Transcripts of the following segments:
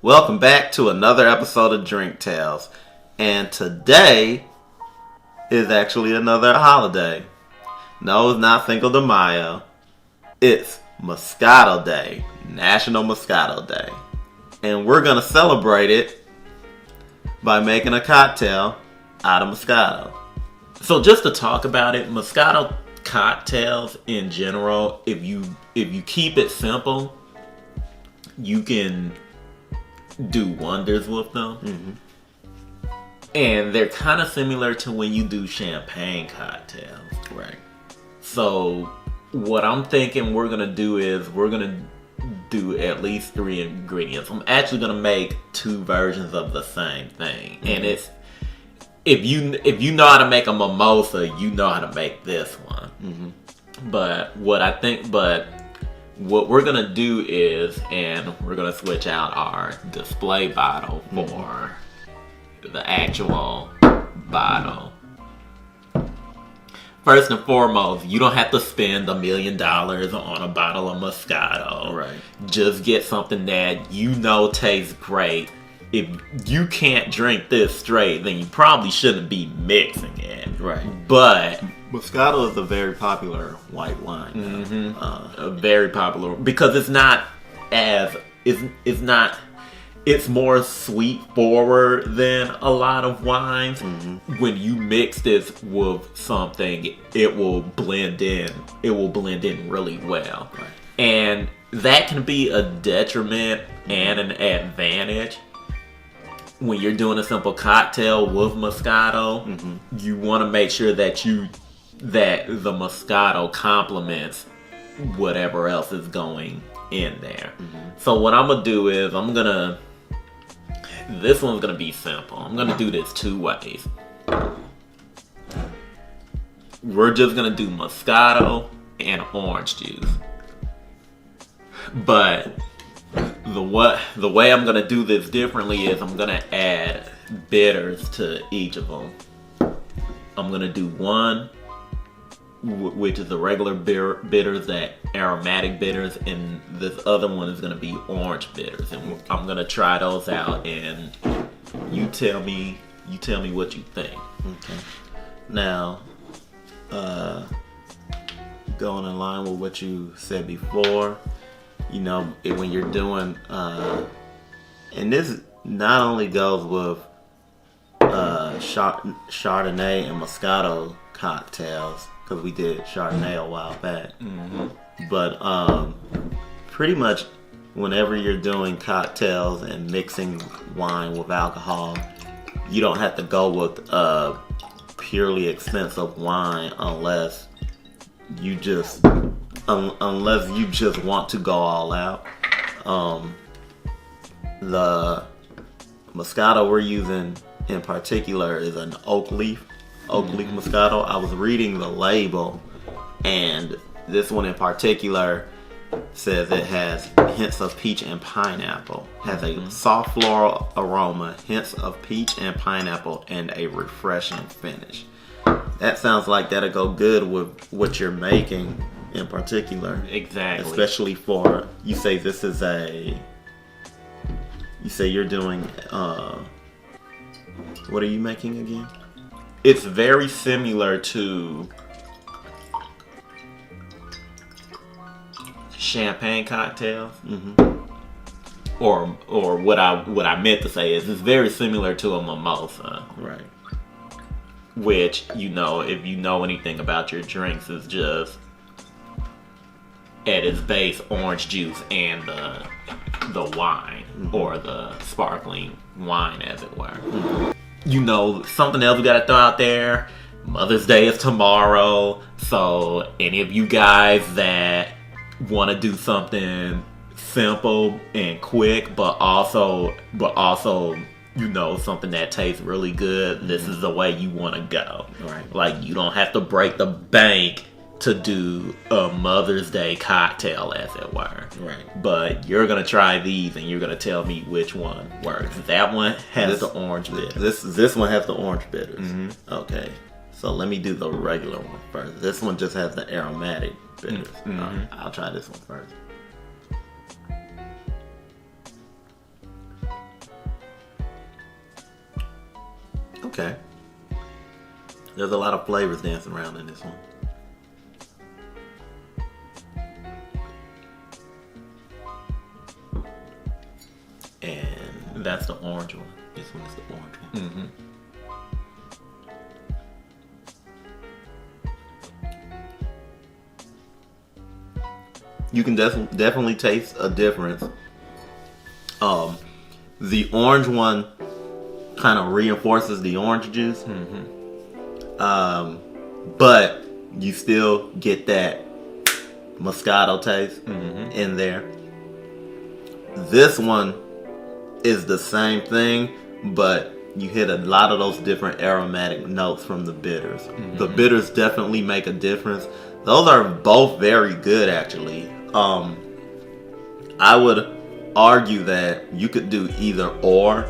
Welcome back to another episode of Drink Tales. And today is actually another holiday. No, it's not Cinco de Mayo. It's Moscato Day, National Moscato Day. And we're going to celebrate it by making a cocktail out of Moscato. So just to talk about it, Moscato cocktails in general, if you keep it simple, you can do wonders with them. Mm-hmm. And they're kind of similar to when you do champagne cocktails. Right. So what I'm thinking we're going to do is we're going to do at least 3 ingredients. I'm actually going to make 2 versions of the same thing. Mm-hmm. And it's if you know how to make a mimosa, you know how to make this one. Mm-hmm. But what we're going to do is, and we're going to switch out our display bottle for the actual bottle. First and foremost, you don't have to spend $1 million on a bottle of Moscato. Right. Just get something that you know tastes great. If you can't drink this straight, then you probably shouldn't be mixing it. Right. But Moscato is a very popular white wine. Mm-hmm. Very popular because it's not as it's more sweet forward than a lot of wines. Mm-hmm. When you mix this with something, it will blend in. It will blend in really well. Right. And that can be a detriment and an advantage. When you're doing a simple cocktail with Moscato, you want to make sure that the Moscato complements whatever else is going in there. Mm-hmm. So what I'm gonna do is this one's gonna be simple. I'm gonna do this 2 ways. We're just gonna do Moscato and orange juice. But the way I'm gonna do this differently is I'm gonna add bitters to each of them. I'm gonna do one, which is the regular bitters, that aromatic bitters, and this other one is gonna be orange bitters, and I'm gonna try those out, and you tell me what you think. Okay. Now, going in line with what you said before, you know, when you're doing, and this not only goes with Chardonnay and Moscato cocktails, because we did Chardonnay a while back. Mm-hmm. But pretty much whenever you're doing cocktails and mixing wine with alcohol, you don't have to go with purely expensive wine unless you just want to go all out. The Moscato we're using in particular is an oak leaf Moscato. I was reading the label, and this one in particular says it has hints of peach and pineapple. Has a soft floral aroma, hints of peach and pineapple, and a refreshing finish. That sounds like that'll go good with what you're making in particular. Exactly. Especially for, you say you're doing, what are you making again? It's very similar to champagne cocktails. Mm-hmm. Or what I meant to say is it's very similar to a mimosa. Right. Which, you know, if you know anything about your drinks, is just at its base orange juice and the wine, or the sparkling wine, as it were. Mm-hmm. You know, something else we gotta throw out there, Mother's Day is tomorrow, so any of you guys that want to do something simple and quick, but also, you know, something that tastes really good, this is the way you want to go. Right. Like, you don't have to break the bank to do a Mother's Day cocktail, as it were. Right. But you're going to try these, and you're going to tell me which one works. That one has the orange bitters. This one has the orange bitters. Mm-hmm. Okay. So let me do the regular one first. This one just has the aromatic bitters. Mm-hmm. All right, I'll try this one first. Okay. There's a lot of flavors dancing around in this one. And that's the orange one. This one is the orange one. Mm-hmm. You can definitely taste a difference. The orange one kind of reinforces the orange juice. But you still get that Moscato taste in there. This one is the same thing, but you hit a lot of those different aromatic notes from the bitters. The bitters definitely make a difference. Those are both very good, actually. I would argue that you could do either or.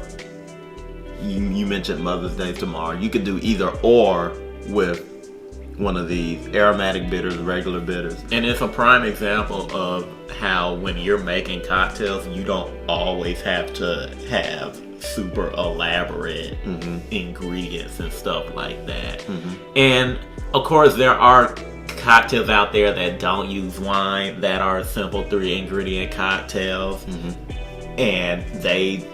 You mentioned Mother's Day tomorrow. You could do either or with one of these aromatic bitters, regular bitters. And it's a prime example of how when you're making cocktails, you don't always have to have super elaborate ingredients and stuff like that. And of course, there are cocktails out there that don't use wine, that are simple 3-ingredient cocktails, and they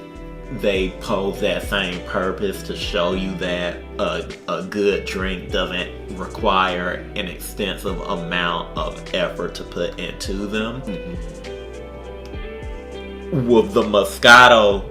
pose that same purpose to show you that a good drink doesn't require an extensive amount of effort to put into them. With the Moscato,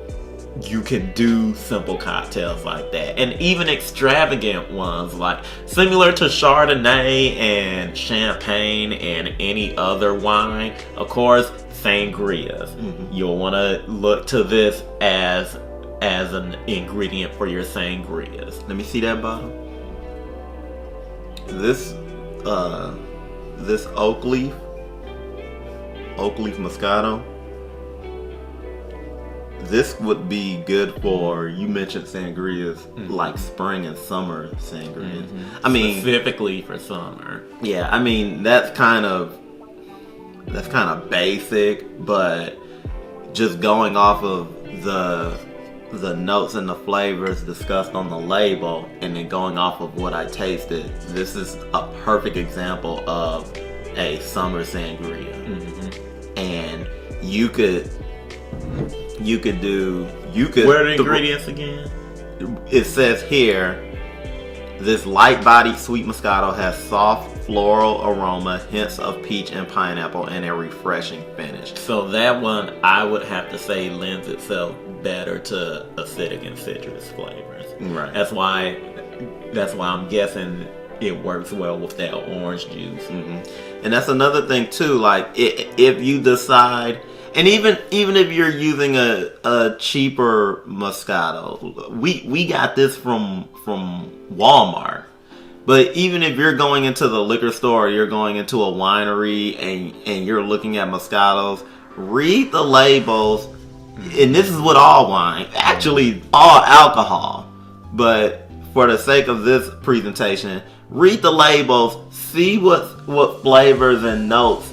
you can do simple cocktails like that, and even extravagant ones, like similar to Chardonnay and Champagne and any other wine. Of course, sangrias. You'll want to look to this as an ingredient for your sangrias. Let me see that bottle. This oak leaf Moscato. This would be good for, you mentioned sangrias, like spring and summer sangrias. I mean, specifically for summer. Yeah, I mean that's kind of basic, but just going off of the notes and the flavors discussed on the label, and then going off of what I tasted, this is a perfect example of a summer sangria. And you could What are the ingredients again? It says here, this light-bodied sweet Moscato has soft floral aroma, hints of peach and pineapple, and a refreshing finish. So that one, I would have to say, lends itself better to acidic and citrus flavors. Right. That's why I'm guessing it works well with that orange juice. And that's another thing too. Like if you decide. And even if you're using a cheaper Moscato, we got this from Walmart. But even if you're going into the liquor store, or you're going into a winery, and you're looking at Moscatos, read the labels. And this is with all wine, actually all alcohol. But for the sake of this presentation, read the labels, see what flavors and notes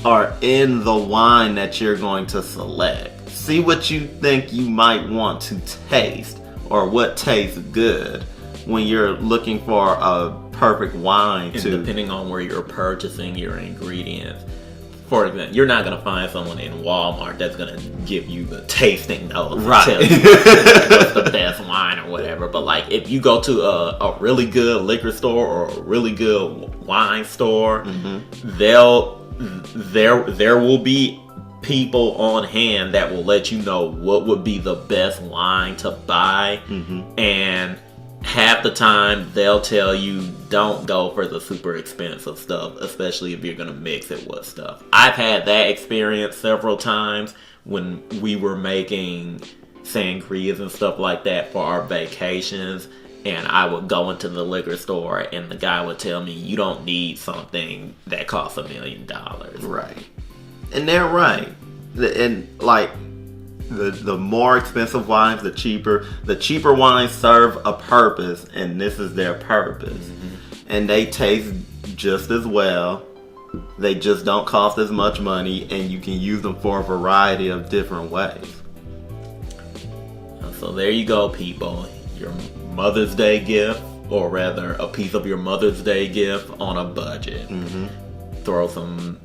are in the wine that you're going to select. See what you think you might want to taste, or what tastes good when you're looking for a perfect wine. And depending on where you're purchasing your ingredients. For example, you're not going to find someone in Walmart that's going to give you the tasting notes, right? Tell you what's the best wine or whatever. But like, if you go to a really good liquor store or a really good wine store, there will be people on hand that will let you know what would be the best wine to buy. And half the time they'll tell you don't go for the super expensive stuff, especially if you're going to mix it with stuff. I've had that experience several times when we were making sangrias and stuff like that for our vacations. And I would go into the liquor store and the guy would tell me, you don't need something that costs $1 million. Right. And they're right. And like the more expensive wines, the cheaper wines serve a purpose, and this is their purpose. And they taste just as well. They just don't cost as much money, and you can use them for a variety of different ways. So there you go, people. Your Mother's Day gift, or rather a piece of your Mother's Day gift on a budget. Throw some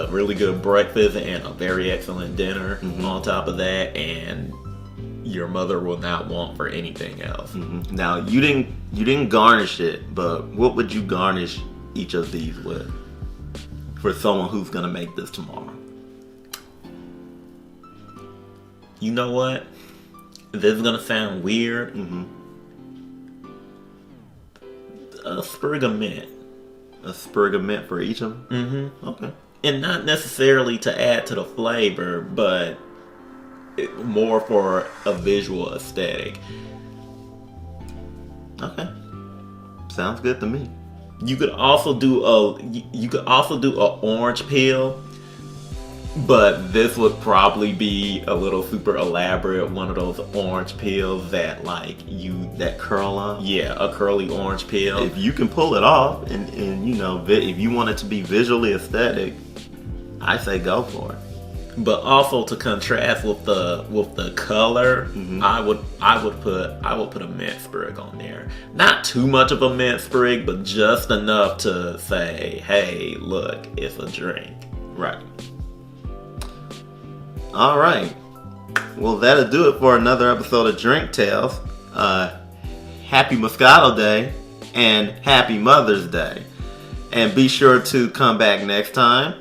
really good breakfast and a very excellent dinner on top of that, and your mother will not want for anything else. Now, you didn't garnish it, but what would you garnish each of these with for someone who's gonna make this tomorrow? You know what? This is gonna sound weird. A sprig of mint. A sprig of mint for each of them? Okay. And not necessarily to add to the flavor, but more for a visual aesthetic. Okay. Sounds good to me. You could also do a orange peel, but this would probably be a little super elaborate. One of those orange peels that that curl up. Yeah, a curly orange peel. If you can pull it off, and if you want it to be visually aesthetic, I say go for it. But also to contrast with the color, I would put a mint sprig on there. Not too much of a mint sprig, but just enough to say, hey, look, it's a drink. Right. All right. Well, that'll do it for another episode of Drink Tales. Happy Moscato Day and Happy Mother's Day. And be sure to come back next time.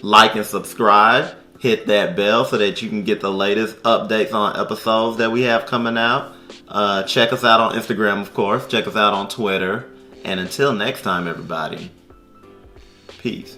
Like and subscribe. Hit that bell so that you can get the latest updates on episodes that we have coming out. Check us out on Instagram, of course. Check us out on Twitter. And until next time, everybody. Peace.